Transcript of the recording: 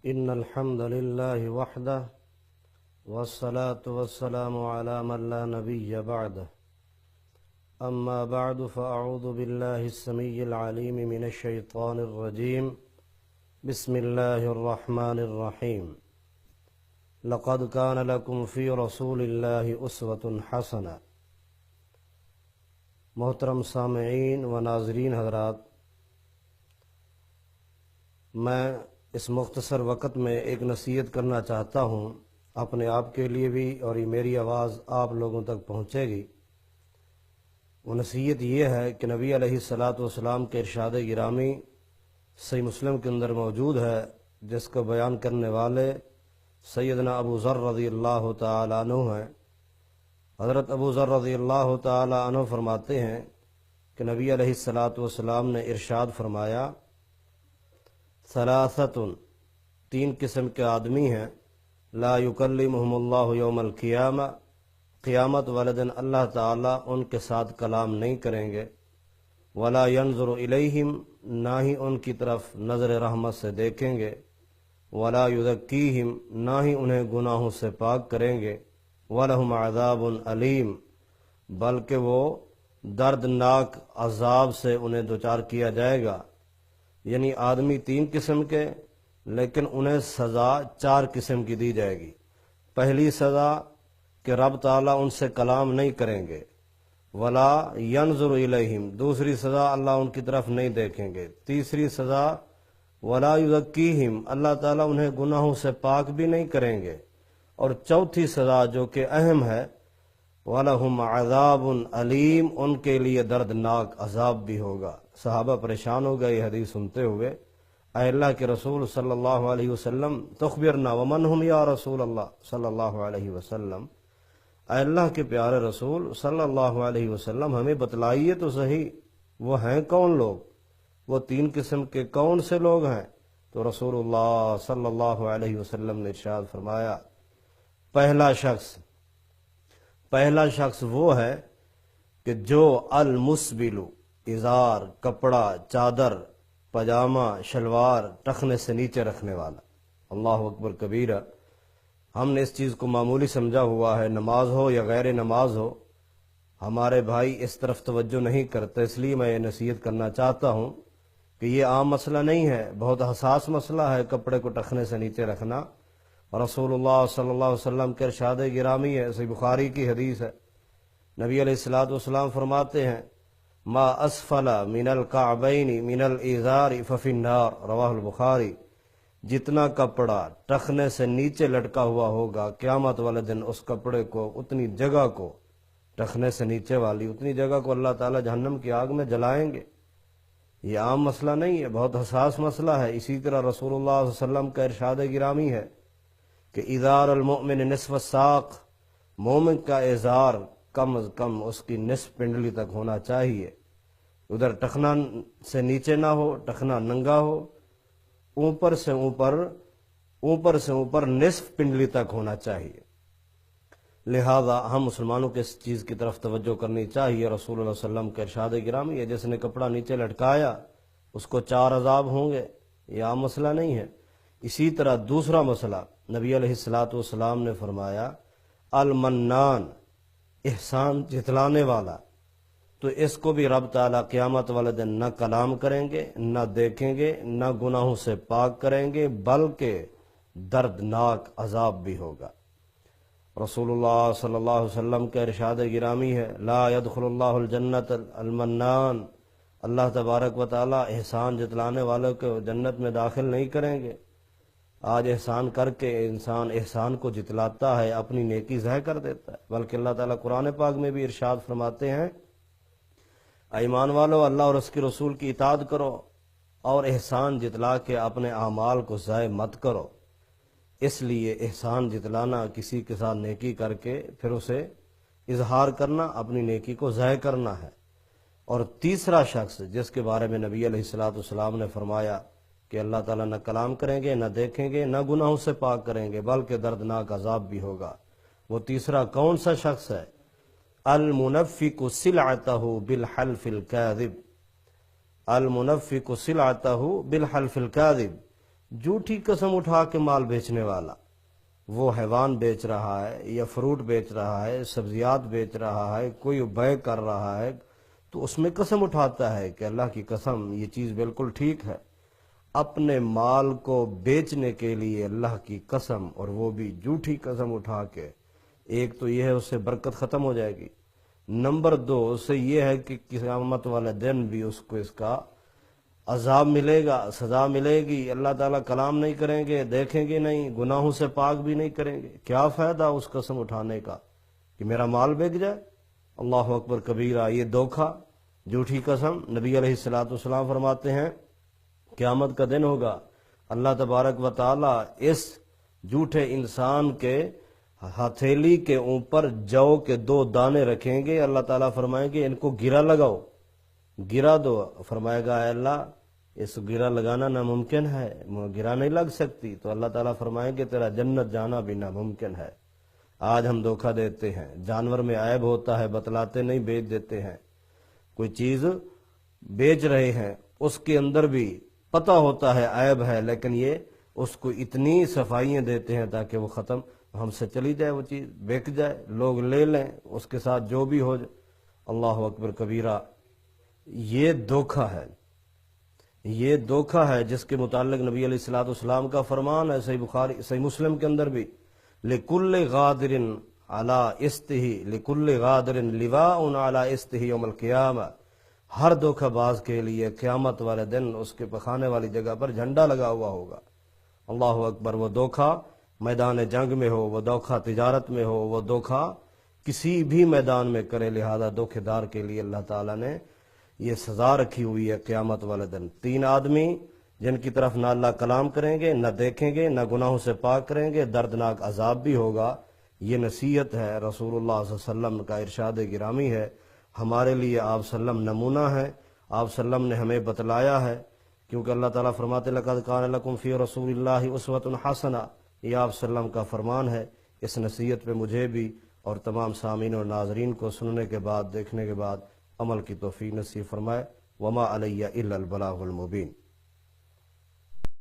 إن الحمد لله وحده والصلاة والسلام على من لا نبي بعده أما بعد فأعوذ بالله السميع العليم من الشيطان الرجيم بسم الله الرحمن الرحيم لقد كان لكم في رسول الله أسوة حسنة۔ محترم سامعین و ناظرین حضرات، میں اس مختصر وقت میں ایک نصیحت کرنا چاہتا ہوں، اپنے آپ کے لیے بھی، اور یہ میری آواز آپ لوگوں تک پہنچے گی۔ وہ نصیحت یہ ہے کہ نبی علیہ الصلاۃ والسلام کے ارشاد گرامی صحیح مسلم کے اندر موجود ہے، جس کو بیان کرنے والے سیدنا ابو ذر رضی اللہ تعالی عنہ ہیں۔ حضرت ابو ذر رضی اللہ تعالی عنہ فرماتے ہیں کہ نبی علیہ الصلاۃ والسلام نے ارشاد فرمایا، ثلاثۃ، تین قسم کے آدمی ہیں، لا یکلمہم اللہ یوم القیامہ، قیامت والے دن اللہ تعالیٰ ان کے ساتھ کلام نہیں کریں گے، ولا ینظر الیہم، نہ ہی ان کی طرف نظر رحمت سے دیکھیں گے، ولا یزکیہم، نہ ہی انہیں گناہوں سے پاک کریں گے، وَلَهُمْ عَذَابٌ علیم، بلکہ وہ دردناک عذاب سے انہیں دوچار کیا جائے گا۔ یعنی آدمی تین قسم کے، لیکن انہیں سزا چار قسم کی دی جائے گی۔ پہلی سزا کہ رب تعالیٰ ان سے کلام نہیں کریں گے، ولا ینظر الیہم، دوسری سزا اللہ ان کی طرف نہیں دیکھیں گے، تیسری سزا ولا یزکیہم، اللہ تعالیٰ انہیں گناہوں سے پاک بھی نہیں کریں گے، اور چوتھی سزا جو کہ اہم ہے، وَلَهُمْ عَذَابٌ عَلِيمٌ، ان کے لیے دردناک عذاب بھی ہوگا۔ صحابہ پریشان ہو گئے یہ حدیث سنتے ہوئے، اے اللہ کے رسول صلی اللہ علیہ وسلم، تخبرنا ومن ہم یا رسول اللہ صلی اللہ علیہ وسلم، اے اللہ کے پیارے رسول صلی اللہ علیہ وسلم، ہمیں بتلائیے تو صحیح، وہ ہیں کون لوگ، وہ تین قسم کے کون سے لوگ ہیں؟ تو رسول اللہ صلی اللہ علیہ وسلم نے ارشاد فرمایا، پہلا شخص وہ ہے کہ جو المسبل، ازار، کپڑا، چادر، پاجامہ، شلوار ٹخنے سے نیچے رکھنے والا۔ اللہ اکبر کبیرہ۔ ہم نے اس چیز کو معمولی سمجھا ہوا ہے، نماز ہو یا غیر نماز ہو، ہمارے بھائی اس طرف توجہ نہیں کرتے، اس لیے میں یہ نصیحت کرنا چاہتا ہوں کہ یہ عام مسئلہ نہیں ہے، بہت حساس مسئلہ ہے کپڑے کو ٹخنے سے نیچے رکھنا۔ رسول اللہ صلی اللہ علیہ وسلم کے ارشاد گرامی ہے، صحیح بخاری کی حدیث ہے، نبی علیہ الصلوۃ والسلام فرماتے ہیں، ما اسفل من الکعبین من الازار ففی النار، رواہ البخاری، جتنا کپڑا ٹخنے سے نیچے لٹکا ہوا ہوگا قیامت والے دن، اس کپڑے کو، اتنی جگہ کو، ٹخنے سے نیچے والی اتنی جگہ کو اللہ تعالی جہنم کی آگ میں جلائیں گے۔ یہ عام مسئلہ نہیں ہے، بہت حساس مسئلہ ہے۔ اسی طرح رسول اللہ صلی اللہ علیہ وسلم کا ارشاد گرامی ہے کہ ازار المؤمن نصف الساق، مومن کا ازار کم از کم اس کی نصف پنڈلی تک ہونا چاہیے، ادھر ٹخنا سے نیچے نہ ہو، ٹخنا ننگا ہو، اوپر سے اوپر نصف پنڈلی تک ہونا چاہیے۔ لہذا ہم مسلمانوں کے اس چیز کی طرف توجہ کرنی چاہیے۔ رسول اللہ صلی اللہ علیہ وسلم کا ارشاد گرامی ہے، جس نے کپڑا نیچے لٹکایا اس کو چار عذاب ہوں گے، یہ عام مسئلہ نہیں ہے۔ اسی طرح دوسرا مسئلہ، نبی علیہ الصلوۃ والسلام نے فرمایا، المنان، احسان جتلانے والا، تو اس کو بھی رب تعالیٰ قیامت والے دن نہ کلام کریں گے، نہ دیکھیں گے، نہ گناہوں سے پاک کریں گے، بلکہ دردناک عذاب بھی ہوگا۔ رسول اللہ صلی اللہ علیہ وسلم کا ارشاد گرامی ہے، لا يدخل اللہ الجنت المنان، اللہ تبارک و تعالیٰ احسان جتلانے والوں کو جنت میں داخل نہیں کریں گے۔ آج احسان کر کے انسان احسان کو جتلاتا ہے، اپنی نیکی ضائع کر دیتا ہے، بلکہ اللہ تعالیٰ قرآن پاک میں بھی ارشاد فرماتے ہیں، ایمان والو، اللہ اور اس کے رسول کی اطاعت کرو اور احسان جتلا کے اپنے اعمال کو ضائع مت کرو۔ اس لیے احسان جتلانا، کسی کے ساتھ نیکی کر کے پھر اسے اظہار کرنا، اپنی نیکی کو ضائع کرنا ہے۔ اور تیسرا شخص جس کے بارے میں نبی علیہ الصلوۃ والسلام نے فرمایا کہ اللہ تعالیٰ نہ کلام کریں گے، نہ دیکھیں گے، نہ گناہوں سے پاک کریں گے، بلکہ دردناک عذاب بھی ہوگا۔ وہ تیسرا کون سا شخص ہے؟ المنفق سلعتہ بالحلف الکاذب، المنفق سلعتہ بالحلف الکاذب، جھوٹی قسم اٹھا کے مال بیچنے والا، وہ حیوان بیچ رہا ہے یا فروٹ بیچ رہا ہے، سبزیات بیچ رہا ہے، کوئی بیع کر رہا ہے، تو اس میں قسم اٹھاتا ہے کہ اللہ کی قسم یہ چیز بالکل ٹھیک ہے، اپنے مال کو بیچنے کے لیے اللہ کی قسم، اور وہ بھی جھوٹی قسم اٹھا کے، ایک تو یہ ہے اس سے برکت ختم ہو جائے گی، نمبر دو اس سے یہ ہے کہ قیامت والے دن بھی اس کو اس کا عذاب ملے گا، سزا ملے گی، اللہ تعالیٰ کلام نہیں کریں گے، دیکھیں گے نہیں، گناہوں سے پاک بھی نہیں کریں گے، کیا فائدہ اس قسم اٹھانے کا کہ میرا مال بک جائے؟ اللہ اکبر کبیرہ، یہ دھوکہ، جھوٹی قسم۔ نبی علیہ السلام فرماتے ہیں قیامت کا دن ہوگا، اللہ تبارک و تعالیٰ اس جھوٹے انسان کے ہتھیلی کے اوپر جو کے 2 دانے رکھیں گے، اللہ تعالیٰ فرمائیں گے ان کو گرا لگاؤ، گرا دو، فرمائے گا اے اللہ اس گرا لگانا ناممکن ہے، گرا نہیں لگ سکتی، تو اللہ تعالیٰ فرمائیں گے تیرا جنت جانا بھی ناممکن ہے۔ آج ہم دھوکہ دیتے ہیں، جانور میں عیب ہوتا ہے بتلاتے نہیں، بیچ دیتے ہیں، کوئی چیز بیچ رہے ہیں اس کے اندر بھی پتہ ہوتا ہے عیب ہے، لیکن یہ اس کو اتنی صفائیاں دیتے ہیں تاکہ وہ ختم ہم سے چلی جائے، وہ چیز بیک جائے، لوگ لے لیں، اس کے ساتھ جو بھی ہو جائے۔ اللہ اکبر کبیرہ، یہ دھوکہ ہے، یہ دھوکہ ہے جس کے متعلق نبی علیہ السلام کا فرمان ہے صحیح مسلم کے اندر بھی، لِكُلِّ غَادِرٍ عَلَىٰ اِسْتِهِ لِكُلِّ غَادِرٍ لِوَاءٌ عَلَىٰ اِسْتِهِ یوم القیامہ، ہر دھوکہ باز کے لیے قیامت والے دن اس کے پخانے والی جگہ پر جھنڈا لگا ہوا ہوگا۔ اللہ اکبر، وہ دھوکہ میدان جنگ میں ہو، وہ دھوکہ تجارت میں ہو، وہ دھوکہ کسی بھی میدان میں کرے، لہذا دھوکے دار کے لیے اللہ تعالیٰ نے یہ سزا رکھی ہوئی ہے قیامت والے دن۔ 3 آدمی جن کی طرف نہ اللہ کلام کریں گے، نہ دیکھیں گے، نہ گناہوں سے پاک کریں گے، دردناک عذاب بھی ہوگا۔ یہ نصیحت ہے، رسول اللہ صلی اللہ علیہ وسلم کا ارشاد گرامی ہے، ہمارے لیے آپ صلی اللہ علیہ وسلم نمونہ ہے، آپ صلی اللہ علیہ وسلم نے ہمیں بتلایا ہے، کیونکہ اللہ تعالیٰ فرماتے لَقَدْ كَانَ لَكُمْ فِي رَسُولِ اللَّهِ أُسْوَةٌ حَسَنَةٌ، یہ آپ صلی اللہ علیہ وسلم کا فرمان ہے۔ اس نصیحت پہ مجھے بھی اور تمام سامعین اور ناظرین کو سننے کے بعد، دیکھنے کے بعد عمل کی توفیق نصیب فرمائے۔ وما علیہ الا البلاغ المبین۔